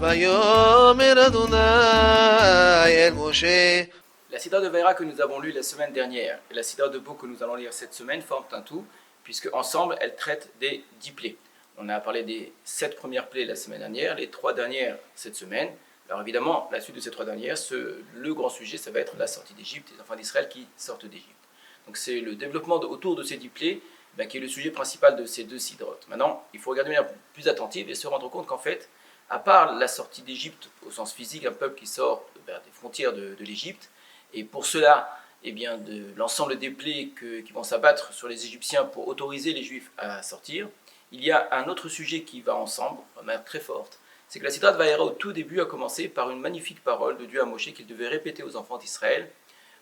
ויאמר אדוני אל משה. La Sidra de Vaïra que nous avons lue la semaine dernière et la Sidra de Beau que nous allons lire cette semaine forment un tout, puisque ensemble elles traitent des 10 plaies. On a parlé des 7 premières plaies la semaine dernière, les 3 dernières cette semaine. Alors évidemment, la suite de ces 3 dernières, le grand sujet, ça va être la sortie d'Égypte, les enfants d'Israël qui sortent d'Égypte. Donc c'est le développement autour de ces 10 plaies qui est le sujet principal de ces deux sidrotes. Maintenant, il faut regarder de manière plus attentive et se rendre compte qu'en fait, à part la sortie d'Égypte au sens physique, un peuple qui sort vers des frontières de l'Égypte, et pour cela, eh bien, de l'ensemble des plaies qui vont s'abattre sur les Égyptiens pour autoriser les Juifs à sortir, il y a un autre sujet qui va ensemble, de manière très forte, c'est que la Sidra de Vaïra au tout début a commencé par une magnifique parole de Dieu à Moshe qu'il devait répéter aux enfants d'Israël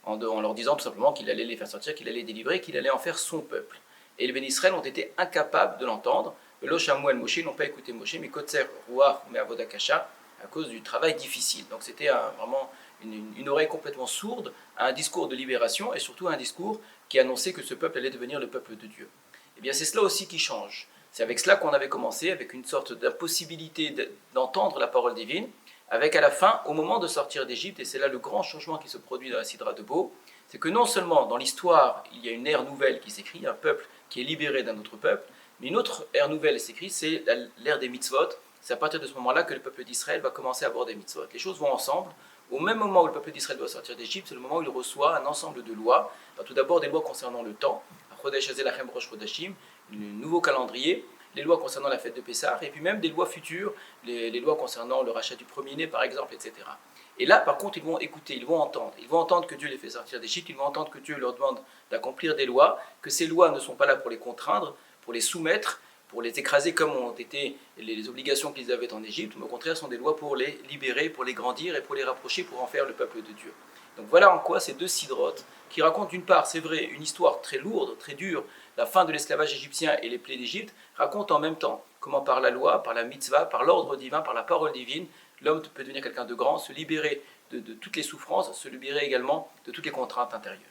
en leur disant tout simplement qu'il allait les faire sortir, qu'il allait les délivrer, qu'il allait en faire son peuple. Et les bénis Israël ont été incapables de l'entendre. Lo Shamu el Moshe, n'ont pas écouté Moshe, mais Kotzer Ruach me Avoda Kasha, à cause du travail difficile. Donc c'était vraiment une oreille complètement sourde à un discours de libération et surtout à un discours qui annonçait que ce peuple allait devenir le peuple de Dieu. Et bien c'est cela aussi qui change. C'est avec cela qu'on avait commencé, avec une sorte d'impossibilité d'entendre la parole divine, avec à la fin, au moment de sortir d'Égypte, et c'est là le grand changement qui se produit dans la Sidra de Beau, c'est que non seulement dans l'histoire, il y a une ère nouvelle qui s'écrit, un peuple qui est libéré d'un autre peuple, mais une autre ère nouvelle s'écrit, c'est l'ère des mitzvot. C'est à partir de ce moment-là que le peuple d'Israël va commencer à avoir des mitzvot. Les choses vont ensemble. Au même moment où le peuple d'Israël doit sortir d'Égypte, c'est le moment où il reçoit un ensemble de lois. Alors, tout d'abord, des lois concernant le temps, le nouveau calendrier, les lois concernant la fête de Pessah, et puis même des lois futures, les lois concernant le rachat du premier-né, par exemple, etc. Et là, par contre, ils vont écouter, ils vont entendre que Dieu les fait sortir d'Égypte, ils vont entendre que Dieu leur demande d'accomplir des lois, que ces lois ne sont pas là pour les contraindre, pour les soumettre, pour les écraser comme ont été les obligations qu'ils avaient en Égypte, mais au contraire sont des lois pour les libérer, pour les grandir et pour les rapprocher, pour en faire le peuple de Dieu. Donc voilà en quoi ces deux sidrotes, qui racontent d'une part, c'est vrai, une histoire très lourde, très dure, la fin de l'esclavage égyptien et les plaies d'Égypte, racontent en même temps comment par la loi, par la mitzvah, par l'ordre divin, par la parole divine, l'homme peut devenir quelqu'un de grand, se libérer de toutes les souffrances, se libérer également de toutes les contraintes intérieures.